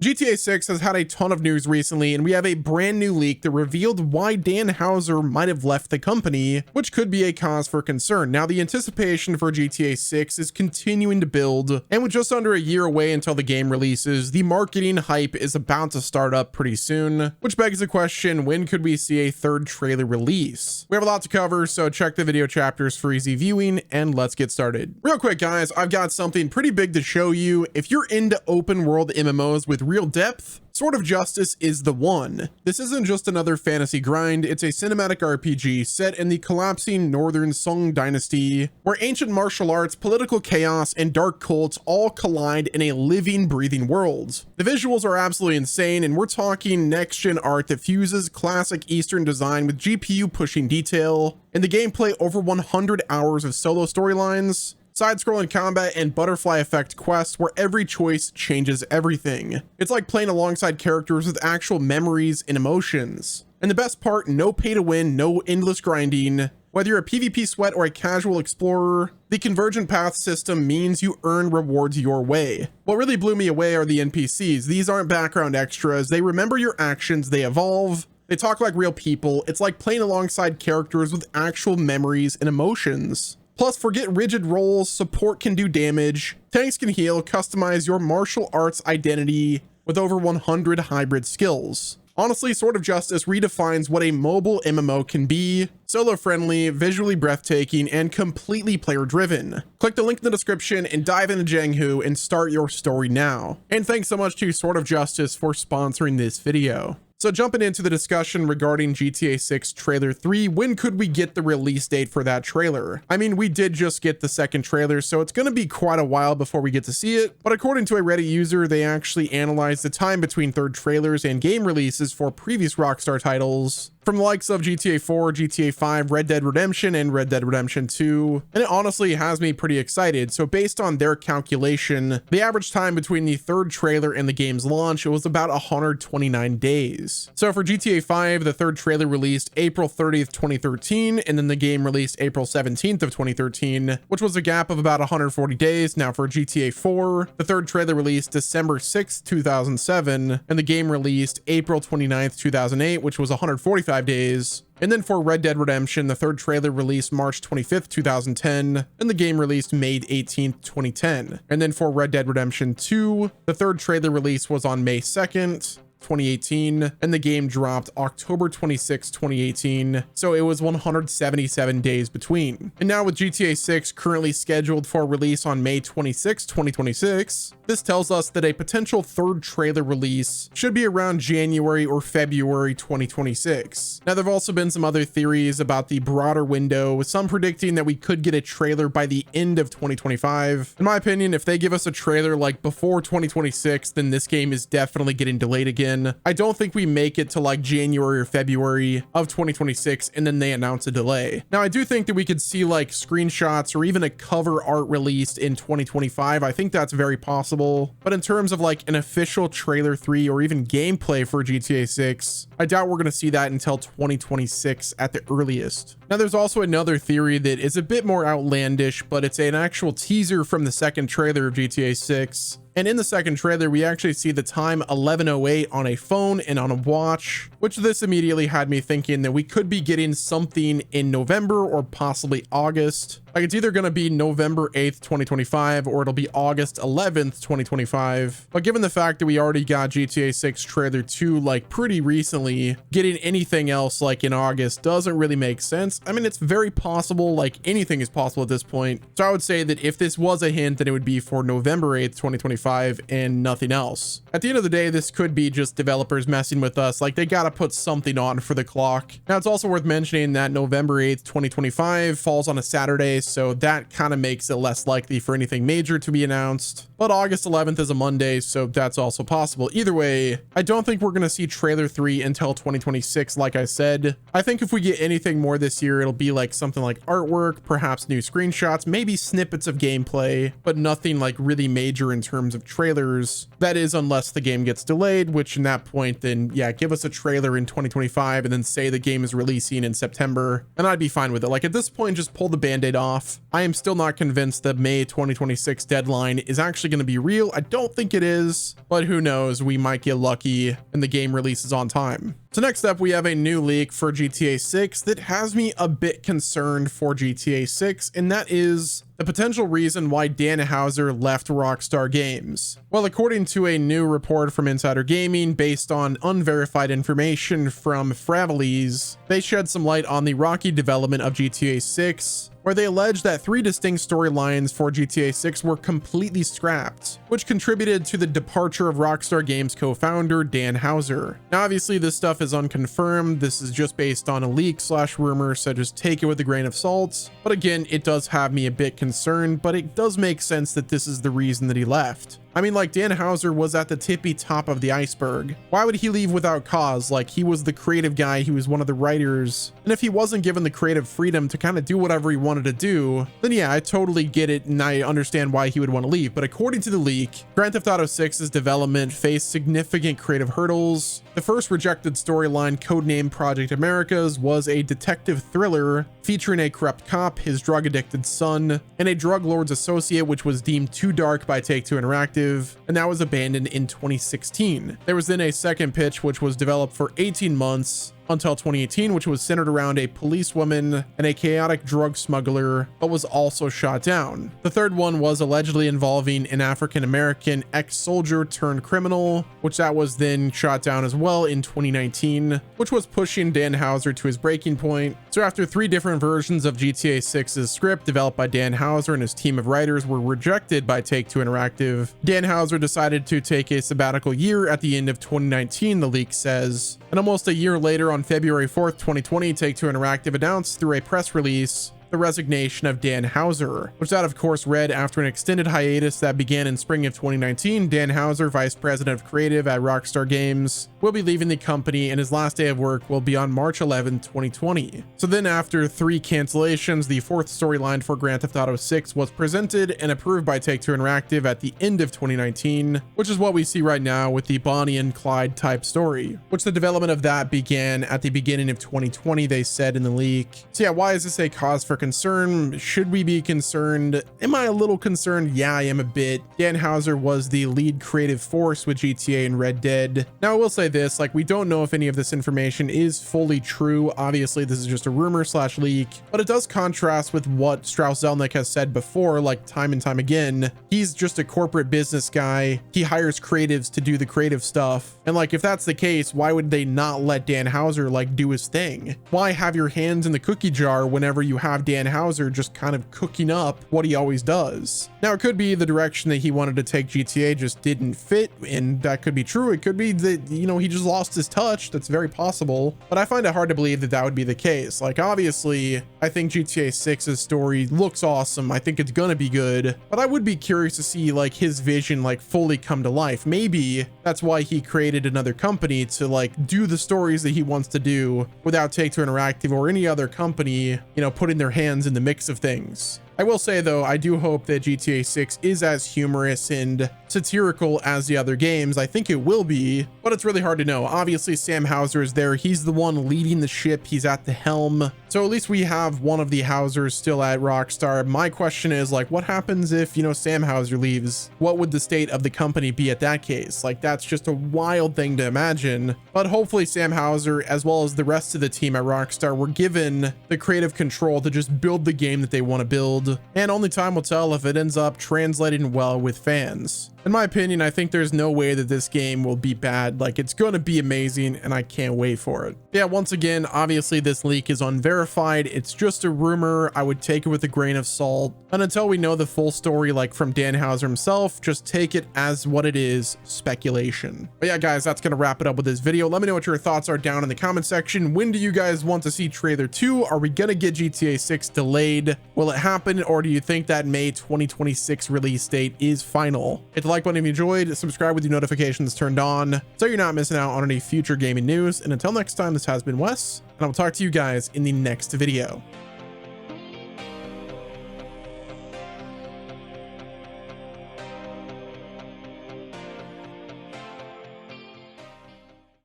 GTA 6 has had a ton of news recently, and we have a brand new leak that revealed why Dan Houser might have left the company, which could be a cause for concern. Now, the anticipation for GTA 6 is continuing to build, and with just under a year away until the game releases, the marketing hype is about to start up pretty soon, which begs the question, when could we see a third trailer release? We have a lot to cover, so check the video chapters for easy viewing, and let's get started. Real quick, guys, I've got something pretty big to show you. If you're into open world MMOs with real depth, Sword of Justice is the one. This isn't just another fantasy grind, it's a cinematic RPG set in the collapsing Northern Song Dynasty, where ancient martial arts, political chaos, and dark cults all collide in a living, breathing world. The visuals are absolutely insane, and we're talking next-gen art that fuses classic Eastern design with GPU-pushing detail, and the gameplay over 100 hours of solo storylines, side-scrolling combat, and butterfly effect quests where every choice changes everything. It's like playing alongside characters with actual memories and emotions. And the best part, no pay to win, no endless grinding. Whether you're a PvP sweat or a casual explorer, the convergent path system means you earn rewards your way. What really blew me away are the NPCs. These aren't background extras. They remember your actions, they evolve, they talk like real people. It's like playing alongside characters with actual memories and emotions. Plus, forget rigid roles, support can do damage, tanks can heal, customize your martial arts identity with over 100 hybrid skills. Honestly, Sword of Justice redefines what a mobile MMO can be: solo friendly, visually breathtaking, and completely player driven. Click the link in the description and dive into Janghu and start your story now. And thanks so much to Sword of Justice for sponsoring this video. So jumping into the discussion regarding GTA 6 Trailer 3, when could we get the release date for that trailer? I mean, we did just get the second trailer, so it's going to be quite a while before we get to see it. But according to a Reddit user, they actually analyzed the time between third trailers and game releases for previous Rockstar titles, from the likes of GTA 4, GTA 5, Red Dead Redemption, and Red Dead Redemption 2. And it honestly has me pretty excited. So based on their calculation, the average time between the third trailer and the game's launch, it was about 129 days. So for GTA 5, the third trailer released April 30th, 2013, and then the game released April 17th of 2013, which was a gap of about 140 days. Now for GTA 4, the third trailer released December 6th, 2007, and the game released April 29th, 2008, which was 145 days. And then for Red Dead Redemption, the third trailer released March 25th, 2010, and the game released May 18th, 2010. And then for Red Dead Redemption 2, the third trailer release was on May 2nd, 2018, and the game dropped October 26, 2018, so it was 177 days between. And now with GTA 6 currently scheduled for release on May 26, 2026, this tells us that a potential third trailer release should be around January or February 2026. Now, there have also been some other theories about the broader window, with some predicting that we could get a trailer by the end of 2025. In my opinion, if they give us a trailer like before 2026, then this game is definitely getting delayed again. I don't think we make it to like January or February of 2026 and then they announce a delay. Now, I do think that we could see like screenshots or even a cover art released in 2025. I think that's very possible. But in terms of like an official trailer 3 or even gameplay for GTA 6, I doubt we're going to see that until 2026 at the earliest. Now, there's also another theory that is a bit more outlandish, but it's an actual teaser from the second trailer of GTA 6. And in the second trailer, we actually see the time 11:08 on a phone and on a watch, which this immediately had me thinking that we could be getting something in November or possibly August. Like, it's either going to be November 8th, 2025, or it'll be August 11th, 2025. But given the fact that we already got GTA 6 trailer 2 like pretty recently, getting anything else like in August doesn't really make sense. I mean, it's very possible, like anything is possible at this point. So I would say that if this was a hint, then it would be for November 8th, 2025 and nothing else. At the end of the day, this could be just developers messing with us. Like, they got to put something on for the clock. Now, it's also worth mentioning that November 8th, 2025 falls on a Saturday, so that kind of makes it less likely for anything major to be announced. But August 11th is a Monday, so that's also possible. Either way, I don't think we're going to see trailer 3 until 2026, like I said. I think if we get anything more this year, it'll be like something like artwork, perhaps new screenshots, maybe snippets of gameplay, but nothing like really major in terms of trailers. That is, unless the game gets delayed, which in that point, then yeah, give us a trailer trailer in 2025 and then say the game is releasing in September, and I'd be fine with it. Like, at this point, just pull the band-aid off. I am still not convinced the May 2026 deadline is actually going to be real. I don't think it is, but who knows? We might get lucky and the game releases on time. So next up, we have a new leak for GTA 6 that has me a bit concerned for GTA 6, and that is the potential reason why Dan Houser left Rockstar Games. Well, according to a new report from Insider Gaming based on unverified information from Fravelese, they shed some light on the rocky development of GTA 6, where they allege that 3 distinct storylines for GTA 6 were completely scrapped, which contributed to the departure of Rockstar Games co-founder Dan Houser. Now, obviously, this stuff is unconfirmed. This is just based on a leak / rumor, so just take it with a grain of salt. But again, it does have me a bit concerned, but it does make sense that this is the reason that he left. I mean, like, Dan Houser was at the tippy top of the iceberg. Why would he leave without cause? Like, he was the creative guy, he was one of the writers, and if he wasn't given the creative freedom to kind of do whatever he wanted to do, then yeah, I totally get it and I understand why he would want to leave. But according to the leak, Grand Theft Auto 6's development faced significant creative hurdles. The first rejected storyline, codenamed Project Americas, was a detective thriller featuring a corrupt cop, his drug-addicted son, and a drug lord's associate, which was deemed too dark by Take-Two Interactive, and that was abandoned in 2016. There was then a second pitch, which was developed for 18 months until 2018, which was centered around a policewoman and a chaotic drug smuggler, but was also shot down. The third one was allegedly involving an African-American ex-soldier turned criminal, which that was then shot down as well in 2019, which was pushing Dan Houser to his breaking point. So after 3 different versions of GTA 6's script developed by Dan Houser and his team of writers were rejected by Take-Two Interactive, Dan Houser decided to take a sabbatical year at the end of 2019, the leak says. And almost a year later, on February 4th, 2020, Take-Two Interactive announced through a press release the resignation of Dan Houser, which that of course read: after an extended hiatus that began in spring of 2019, Dan Houser, vice president of creative at Rockstar Games, will be leaving the company and his last day of work will be on March 11, 2020. So then after 3 cancellations, the 4th storyline for Grand Theft Auto 6 was presented and approved by Take-Two Interactive at the end of 2019, which is what we see right now with the Bonnie and Clyde type story, which the development of that began at the beginning of 2020, they said in the leak. So yeah, why is this a cause for concern? Should we be concerned? Am I a little concerned? Yeah, I am a bit. Dan Houser was the lead creative force with GTA and Red Dead. Now, I will say this, like, we don't know if any of this information is fully true. Obviously, this is just a rumor / leak, but it does contrast with what Strauss Zelnick has said before, like time and time again. He's just a corporate business guy. He hires creatives to do the creative stuff. And like, if that's the case, why would they not let Dan Houser like do his thing? Why have your hands in the cookie jar whenever you have Dan Houser just kind of cooking up what he always does? Now, it could be the direction that he wanted to take GTA just didn't fit, and that could be true. It could be that, you know, he just lost his touch. That's very possible, but I find it hard to believe that that would be the case. Like, obviously, I think GTA 6's story looks awesome. I think it's gonna be good, but I would be curious to see like his vision like fully come to life. Maybe that's why he created another company to like do the stories that he wants to do without Take-Two Interactive or any other company, you know, putting their hands in the mix of things. I will say though, I do hope that GTA 6 is as humorous and satirical as the other games. I think it will be, but it's really hard to know. Obviously, Sam Houser is there. He's the one leading the ship. He's at the helm. So at least we have one of the Housers still at Rockstar. My question is like, what happens if, you know, Sam Houser leaves? What would the state of the company be at that case? Like, that's just a wild thing to imagine. But hopefully Sam Houser, as well as the rest of the team at Rockstar, were given the creative control to just build the game that they want to build. And only time will tell if it ends up translating well with fans. In my opinion, I think there's no way that this game will be bad. Like, it's going to be amazing and I can't wait for it. Yeah, once again, obviously this leak is unverified. It's just a rumor. I would take it with a grain of salt. And until we know the full story, like from Dan Houser himself, just take it as what it is, speculation. But yeah, guys, that's going to wrap it up with this video. Let me know what your thoughts are down in the comment section. When do you guys want to see trailer 2? Are we going to get GTA 6 delayed? Will it happen? Or do you think that May 2026 release date is final? Hit the like button if you enjoyed, subscribe with your notifications turned on so you're not missing out on any future gaming news. And until next time, this has been Wes, and I will talk to you guys in the next video.